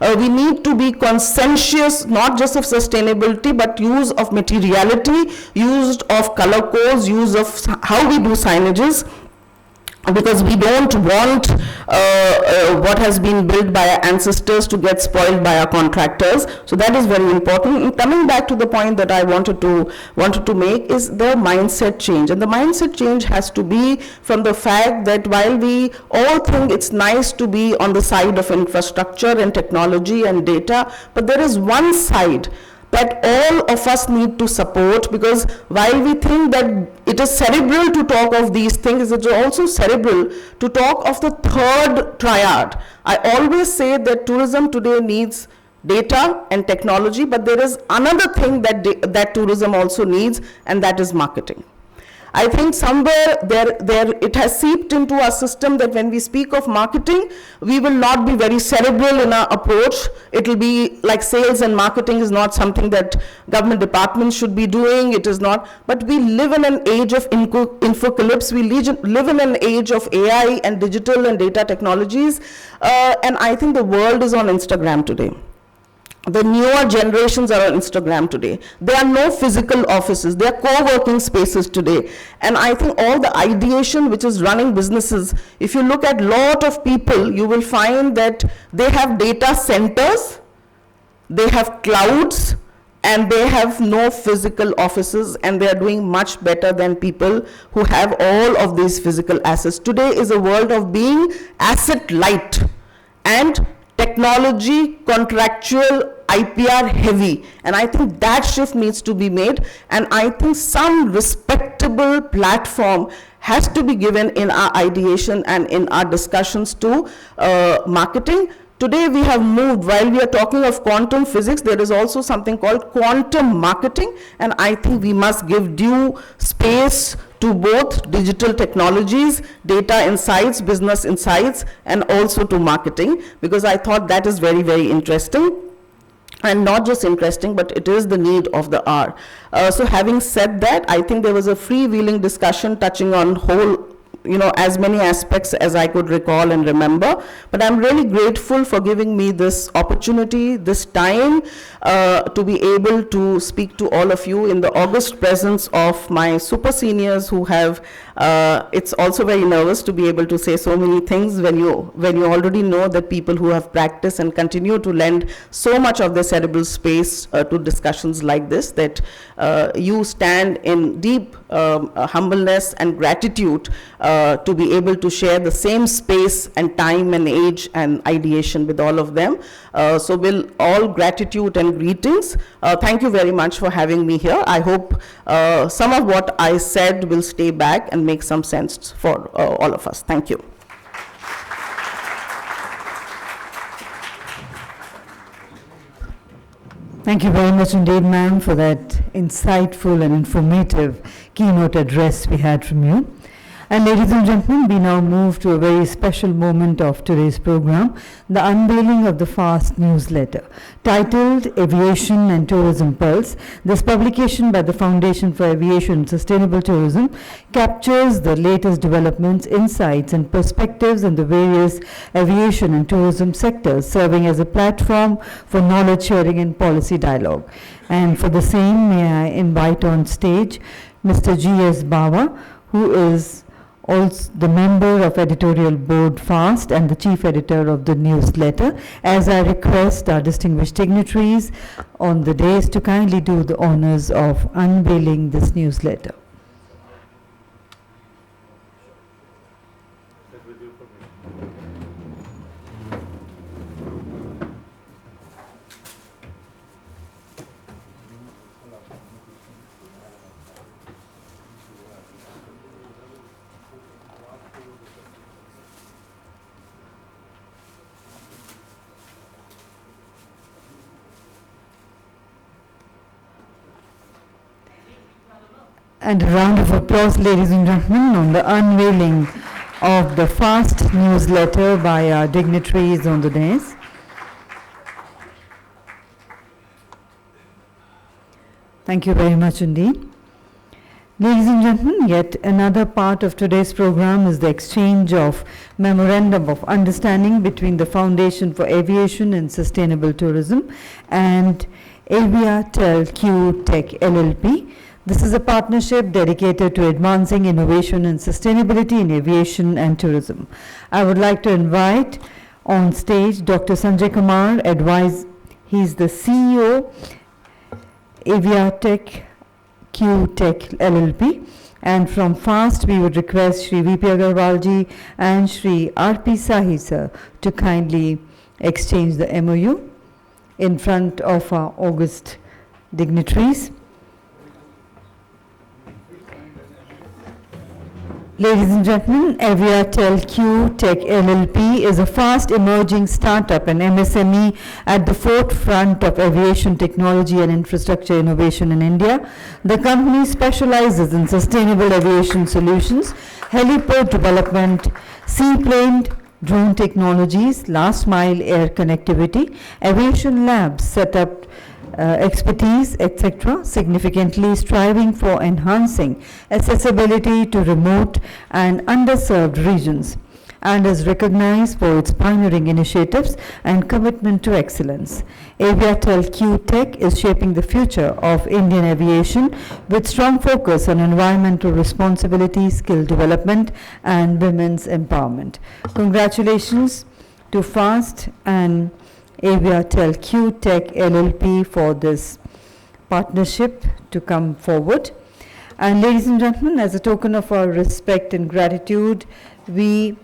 We need to be conscientious, not just of sustainability, but use of materiality, use of color codes, use of how we do signages, because we don't want what has been built by our ancestors to get spoiled by our contractors. So that is very important. And coming back to the point that I wanted to make is the mindset change. And the mindset change has to be from the fact that while we all think it's nice to be on the side of infrastructure and technology and data, but there is one side that all of us need to support, because while we think that it is cerebral to talk of these things, it's also cerebral to talk of the third triad. I always say that tourism today needs data and technology, but there is another thing that tourism also needs, and that is marketing. I think somewhere there it has seeped into our system that when we speak of marketing, we will not be very cerebral in our approach. It will be like sales and marketing is not something that government departments should be doing. It is not. But we live in an age of infocalypse. We live in an age of AI and digital and data technologies. And I think the world is on Instagram today. The newer generations are on Instagram today. There are no physical offices. There are co-working spaces today. And I think all the ideation which is running businesses, if you look at a lot of people, you will find that they have data centers, they have clouds, and they have no physical offices, and they are doing much better than people who have all of these physical assets. Today is a world of being asset light and technology, contractual, IPR heavy, and I think that shift needs to be made, and I think some respectable platform has to be given in our ideation and in our discussions to marketing. Today we have moved, while we are talking of quantum physics, there is also something called quantum marketing, and I think we must give due space to both digital technologies, data insights, business insights, and also to marketing, because I thought that is very, very interesting. And not just interesting, but it is the need of the hour. So having said that, I think there was a freewheeling discussion touching on whole, as many aspects as I could recall and remember. But I'm really grateful for giving me this opportunity, this time, to be able to speak to all of you in the august presence of my super seniors who have, it's also very nervous to be able to say so many things when you already know that people who have practiced and continue to lend so much of their cerebral space to discussions like this, that you stand in deep humbleness and gratitude to be able to share the same space and time and age and ideation with all of them. So will all gratitude and greetings. Thank you very much for having me here. I hope some of what I said will stay back and make some sense for all of us. Thank you. Thank you very much indeed, ma'am, for that insightful and informative keynote address we had from you. And ladies and gentlemen, we now move to a very special moment of today's program, the unveiling of the FAST newsletter, titled Aviation and Tourism Pulse. This publication by the Foundation for Aviation and Sustainable Tourism captures the latest developments, insights, and perspectives in the various aviation and tourism sectors, serving as a platform for knowledge sharing and policy dialogue. And for the same, may I invite on stage Mr. G.S. Bawa, who is also the member of editorial board FAST and the chief editor of the newsletter, as I request our distinguished dignitaries on the dais to kindly do the honors of unveiling this newsletter. And a round of applause, ladies and gentlemen, on the unveiling of the FAST newsletter by our dignitaries on the dais. Thank you very much indeed. Ladies and gentlemen, yet another part of today's program is the exchange of Memorandum of Understanding between the Foundation for Aviation and Sustainable Tourism and Aviatel Q Tech LLP. This is a partnership dedicated to advancing innovation and sustainability in aviation and tourism. I would like to invite on stage Dr. Sanjay Kumar, he's the CEO, Aviatech Q Tech LLP, and from FAST we would request Shri VP Agarwalji and Shri RP Sahi sir to kindly exchange the MOU in front of our august dignitaries. Ladies and gentlemen, Aviatel Q Tech LLP is a fast emerging startup and MSME at the forefront of aviation technology and infrastructure innovation in India. The company specializes in sustainable aviation solutions, heliport development, seaplane, drone technologies, last mile air connectivity, aviation labs, setup expertise, etc., significantly striving for enhancing accessibility to remote and underserved regions, and is recognized for its pioneering initiatives and commitment to excellence. Aviatel Q Tech is shaping the future of Indian aviation with strong focus on environmental responsibility, skill development, and women's empowerment. Congratulations to FAST and Aviatel Q Tech LLP for this partnership to come forward. And ladies and gentlemen, as a token of our respect and gratitude, before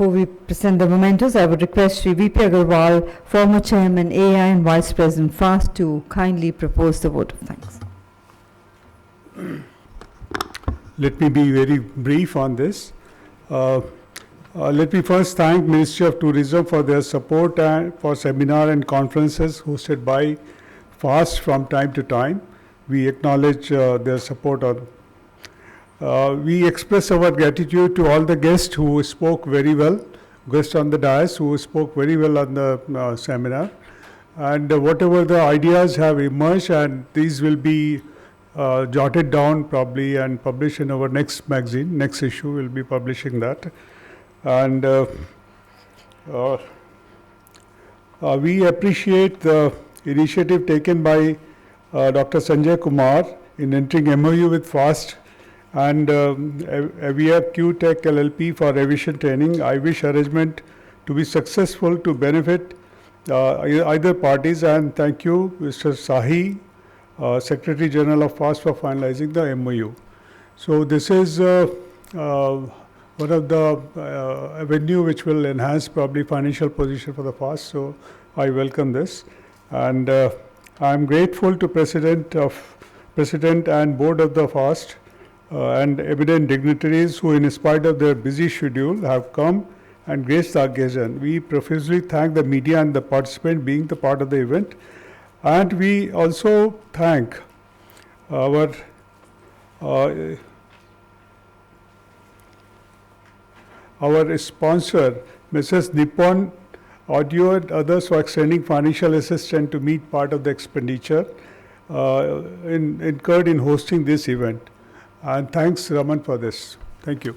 we present the mementos, I would request Shri VP Agarwal, former Chairman AI and Vice President FAST, to kindly propose the vote of thanks. Let me be very brief on this. Let me first thank Ministry of Tourism for their support and for seminar and conferences hosted by FAST from time to time. We acknowledge their support. We express our gratitude to all the guests who spoke very well, guests on the dais who spoke very well on the seminar. And whatever the ideas have emerged, and these will be jotted down probably and published in our next magazine, next issue, we'll be publishing that. And we appreciate the initiative taken by Dr. Sanjay Kumar in entering MOU with FAST and Avia Q Tech LLP for aviation training. I wish arrangement to be successful to benefit either parties, and thank you, Mr. Sahi, Secretary General of FAST, for finalizing the MOU. So this is one of the avenue which will enhance probably financial position for the FAST. So I welcome this, and I'm grateful to President and Board of the FAST and eminent dignitaries who, in spite of their busy schedule, have come and graced the occasion. We profusely thank the media and the participant being the part of the event, and we also thank our sponsor, Mrs. Nippon Audio and others, for extending financial assistance to meet part of the expenditure incurred in hosting this event. And thanks, Raman, for this. Thank you.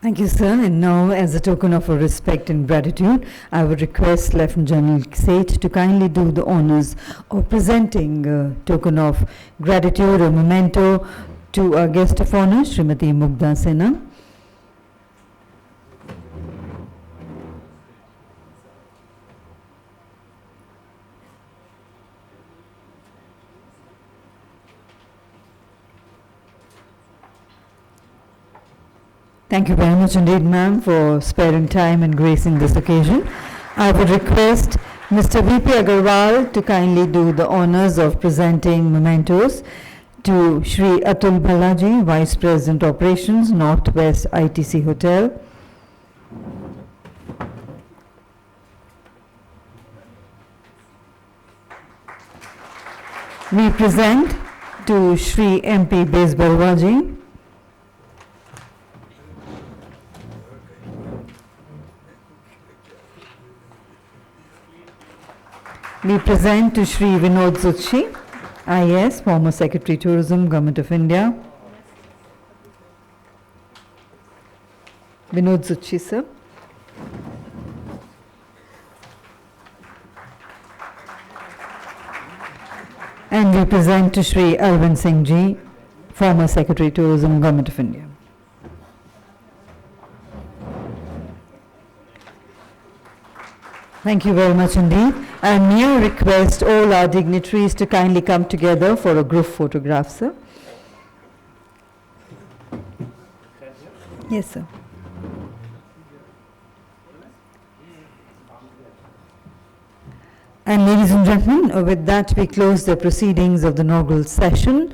Thank you, sir. And now, as a token of our respect and gratitude, I would request Lieutenant General Seth to kindly do the honors of presenting a token of gratitude or memento to our guest of honor, Srimati Mugdha Sinha. Thank you very much indeed, ma'am, for sparing time and gracing this occasion. I would request Mr. VP Agarwal to kindly do the honors of presenting mementos to Shri Atul Balaji, Vice President Operations, Northwest ITC Hotel. We present to Shri MP Bezbarwaji. We present to Shri Vinod Zuchi, IAS, former Secretary Tourism, Government of India. Vinod Zuchi, sir. And we present to Shri Arvind Singh Ji, former Secretary Tourism, Government of India. Thank you very much indeed. And may I request all our dignitaries to kindly come together for a group photograph, sir. Yes, sir. And ladies and gentlemen, with that we close the proceedings of the inaugural session.